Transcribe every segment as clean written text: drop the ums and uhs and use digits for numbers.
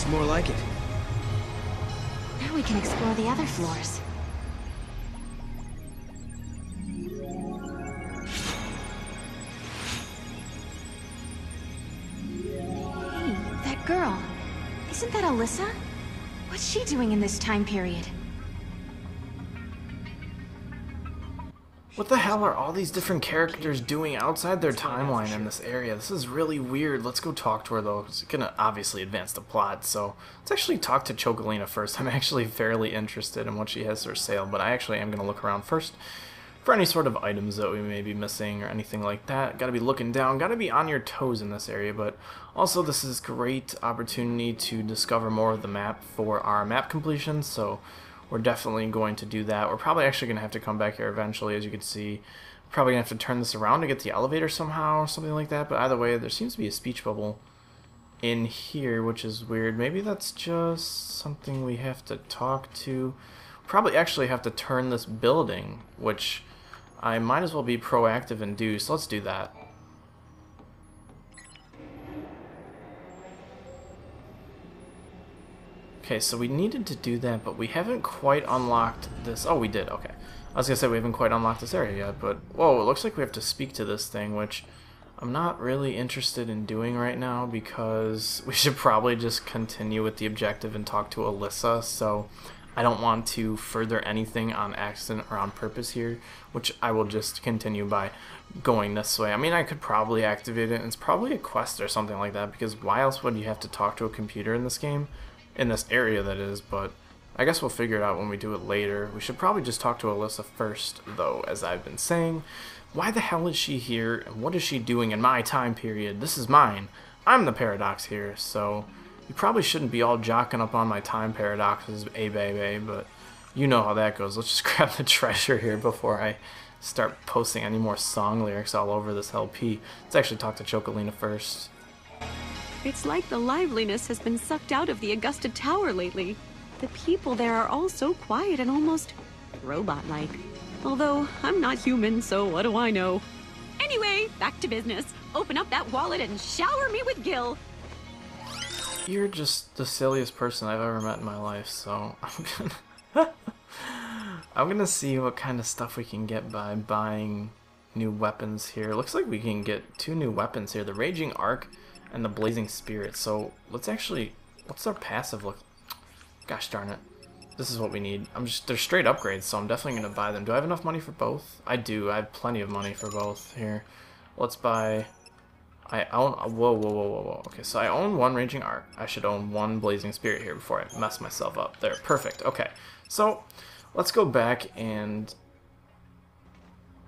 more like it. Now we can explore the other floors. Hey, that girl. Isn't that Alyssa? What's she doing in this time period? What the hell are all these different characters doing outside their timeline in this area? This is really weird. Let's go talk to her, though. It's gonna obviously advance the plot, so let's actually talk to Chocolina first. I'm actually fairly interested in what she has for sale, but I actually am gonna look around first for any sort of items that we may be missing or anything like that. Gotta be looking down, gotta be on your toes in this area, but also this is a great opportunity to discover more of the map for our map completion, so we're definitely going to do that. We're probably actually going to have to come back here eventually, as you can see. Probably going to have to turn this around to get the elevator somehow, or something like that. But either way, there seems to be a speech bubble in here, which is weird. Maybe that's just something we have to talk to. Probably actually have to turn this building, which I might as well be proactive and do. So let's do that. Okay, so we needed to do that, but we haven't quite unlocked this. Oh, we did. Okay. I was going to say we haven't quite unlocked this area yet, but whoa, it looks like we have to speak to this thing, which I'm not really interested in doing right now because we should probably just continue with the objective and talk to Alyssa, so I don't want to further anything on accident or on purpose here, which I will just continue by going this way. I mean, I could probably activate it, and it's probably a quest or something like that, because why else would you have to talk to a computer in this game? In this area, that is, but I guess we'll figure it out when we do it later. We should probably just talk to Alyssa first, though, as I've been saying. Why the hell is she here, and what is she doing in my time period? This is mine. I'm the paradox here, so you probably shouldn't be all jocking up on my time paradoxes, baby, but you know how that goes. Let's just grab the treasure here before I start posting any more song lyrics all over this LP. Let's actually talk to Chocolina first. It's like the liveliness has been sucked out of the Augusta Tower lately. The people there are all so quiet and almost robot-like. Although, I'm not human, so what do I know? Anyway, back to business. Open up that wallet and shower me with Gil. You're just the silliest person I've ever met in my life, so I'm gonna see what kind of stuff we can get by buying new weapons here. Looks like we can get 2 new weapons here, the Raging Arc and the Blazing Spirit. So let's actually, what's our passive look? Gosh darn it. This is what we need. They're straight upgrades, so I'm definitely going to buy them. Do I have enough money for both? I do. I have plenty of money for both here. Let's buy, I own, whoa. Okay, so I own 1 Raging Arc. I should own 1 Blazing Spirit here before I mess myself up. There, perfect. Okay, so let's go back and...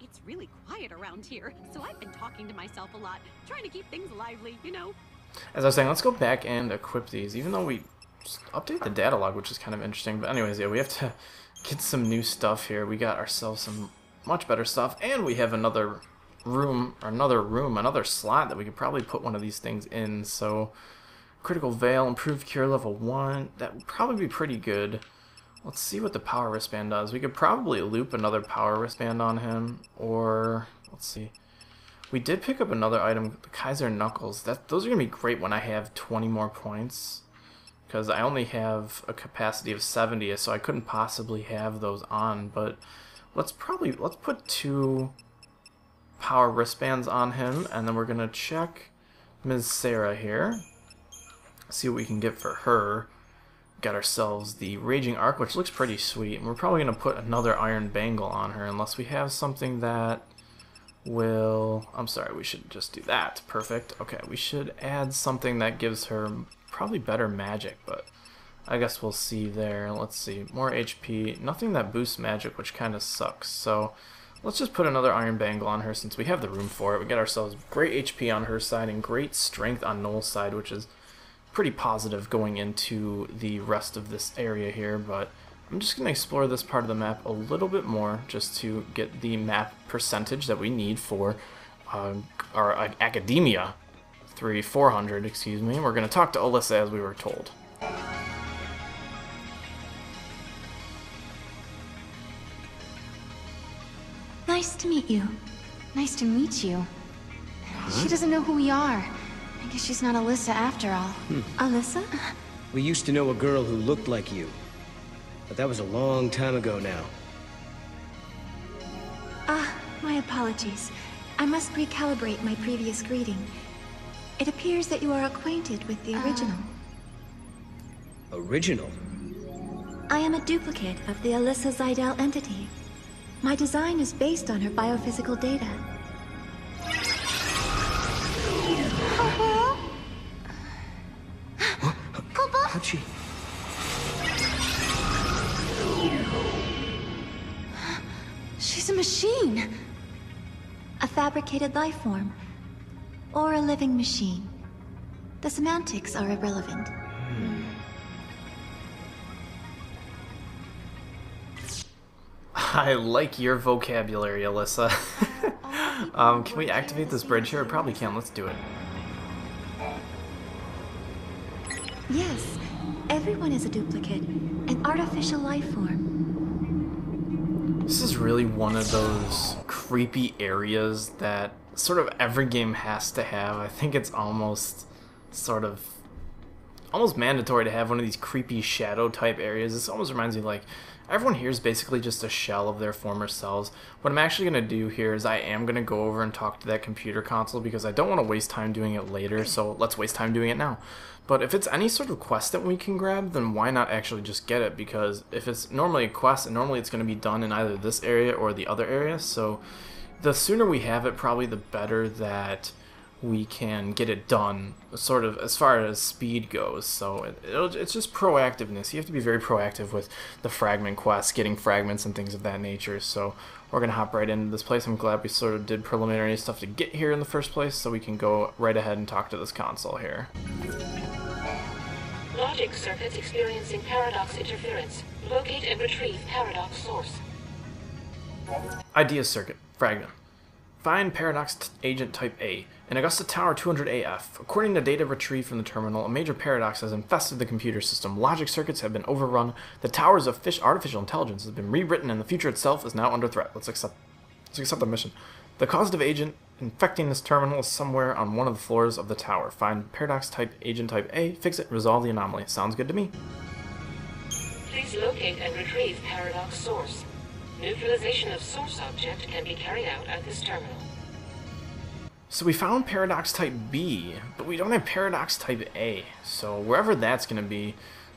It's really quiet around here, so I've been talking to myself a lot, trying to keep things lively, you know? As I was saying, let's go back and equip these, even though we update the data log, which is kind of interesting. But anyways, yeah, we have to get some new stuff here. We got ourselves some much better stuff, and we have another slot that we could probably put one of these things in. So, Critical Veil, Improved Cure level 1, that would probably be pretty good. Let's see what the power wristband does. We could probably loop another power wristband on him, or let's see. We did pick up another item, the Kaiser Knuckles. Those are gonna be great when I have 20 more points, because I only have a capacity of 70, so I couldn't possibly have those on. But let's put 2 power wristbands on him, and then we're gonna check Ms. Sarah here, see what we can get for her. Got ourselves the Raging Arc, which looks pretty sweet, and we're probably going to put another Iron Bangle on her unless we have something that will... I'm sorry, we should just do that. Perfect. Okay, we should add something that gives her probably better magic, but I guess we'll see there. Let's see, more HP, nothing that boosts magic, which kind of sucks, so let's just put another Iron Bangle on her since we have the room for it. We get ourselves great HP on her side and great strength on Noel's side, which is pretty positive going into the rest of this area here, but I'm just going to explore this part of the map a little bit more just to get the map percentage that we need for our Academia 400, excuse me. We're going to talk to Alyssa as we were told. Nice to meet you. Nice to meet you. She doesn't know who we are. I guess she's not Alyssa after all. Alyssa? We used to know a girl who looked like you. But that was a long time ago now. My apologies. I must recalibrate my previous greeting. It appears that you are acquainted with the original. Original? I am a duplicate of the Alyssa Zidell entity. My design is based on her biophysical data. How'd she... She's a machine! A fabricated life form. Or a living machine. The semantics are irrelevant. I like your vocabulary, Alyssa. Can we activate this bridge here? Probably can. Let's do it. Yes, everyone is a duplicate, an artificial life form. This is really one of those creepy areas that sort of every game has to have. I think it's almost mandatory to have one of these creepy shadow type areas. This almost reminds me like everyone here is basically just a shell of their former selves. What I'm actually going to do here is I am going to go over and talk to that computer console because I don't want to waste time doing it later, so let's waste time doing it now. But if it's any sort of quest that we can grab, then why not actually just get it? Because if it's normally a quest, and normally it's going to be done in either this area or the other area, so the sooner we have it, probably the better that we can get it done, sort of as far as speed goes. So it's just proactiveness. You have to be very proactive with the fragment quests, getting fragments and things of that nature. So we're going to hop right into this place. I'm glad we sort of did preliminary stuff to get here in the first place, so we can go right ahead and talk to this console here. Logic circuits experiencing paradox interference. Locate and retrieve paradox source. Idea circuit. Fragment. Find paradox agent type A in Augusta Tower 200 AF. According to data retrieved from the terminal, a major paradox has infested the computer system. Logic circuits have been overrun. The tower's artificial intelligence has been rewritten, and the future itself is now under threat. Let's accept the mission. The causative agent infecting this terminal is somewhere on one of the floors of the tower. Find paradox type agent type A, fix it, resolve the anomaly. Sounds good to me. Please locate and retrieve paradox source. Neutralization of source object can be carried out at this terminal. So we found paradox type B, but we don't have paradox type A. So wherever that's going to be,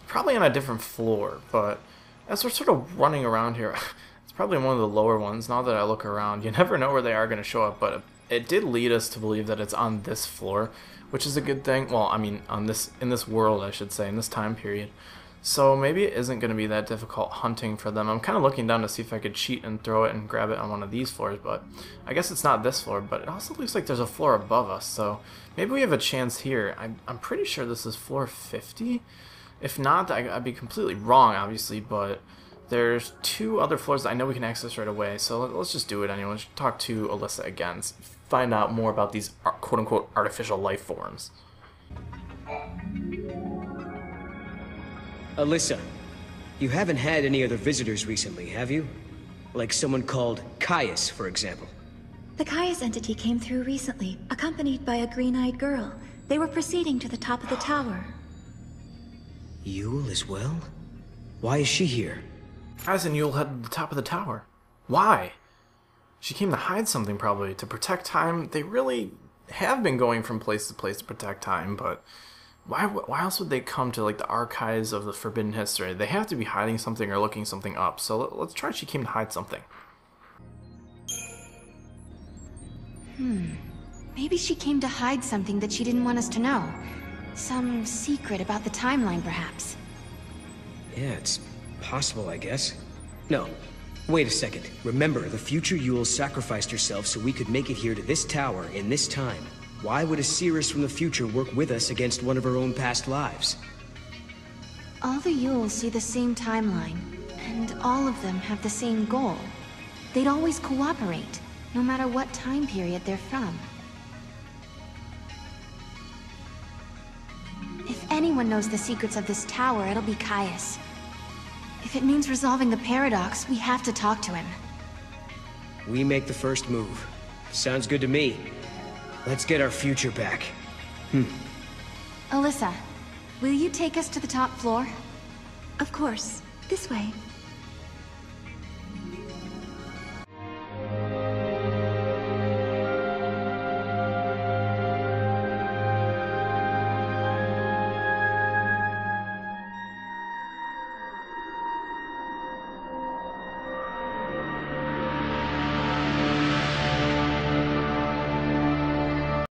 probably on a different floor. But as we're sort of running around here, it's probably one of the lower ones. Now that I look around, you never know where they are going to show up, but it did lead us to believe that it's on this floor, which is a good thing. Well, I mean, in this world, I should say, in this time period. So maybe it isn't going to be that difficult hunting for them. I'm kind of looking down to see if I could cheat and throw it and grab it on one of these floors, but I guess it's not this floor, but it also looks like there's a floor above us, so maybe we have a chance here. I'm pretty sure this is floor 50. If not, I'd be completely wrong, obviously, but there's two other floors that I know we can access right away, so let's just do it anyway. Let's talk to Alyssa again, find out more about these quote-unquote artificial life forms. Alyssa, you haven't had any other visitors recently, have you? Like someone called Caius, for example. The Caius entity came through recently, accompanied by a green-eyed girl. They were proceeding to the top of the tower. Yule as well? Why is she here? Caius and Yule headed to the top of the tower. Why? She came to hide something, probably, to protect time. They really have been going from place to place to protect time, but why else would they come to like the archives of the Forbidden History? They have to be hiding something or looking something up. So let's try she came to hide something. Maybe she came to hide something that she didn't want us to know. Some secret about the timeline, perhaps. Yeah, it's possible, I guess. No, wait a second. Remember, the future Yule sacrificed herself so we could make it here to this tower in this time. Why would a seeress from the future work with us against one of her own past lives? All the Yules see the same timeline, and all of them have the same goal. They'd always cooperate, no matter what time period they're from. If anyone knows the secrets of this tower, it'll be Caius. If it means resolving the paradox, we have to talk to him. We make the first move. Sounds good to me. Let's get our future back. Alyssa, Will you take us to the top floor? Of course. This way.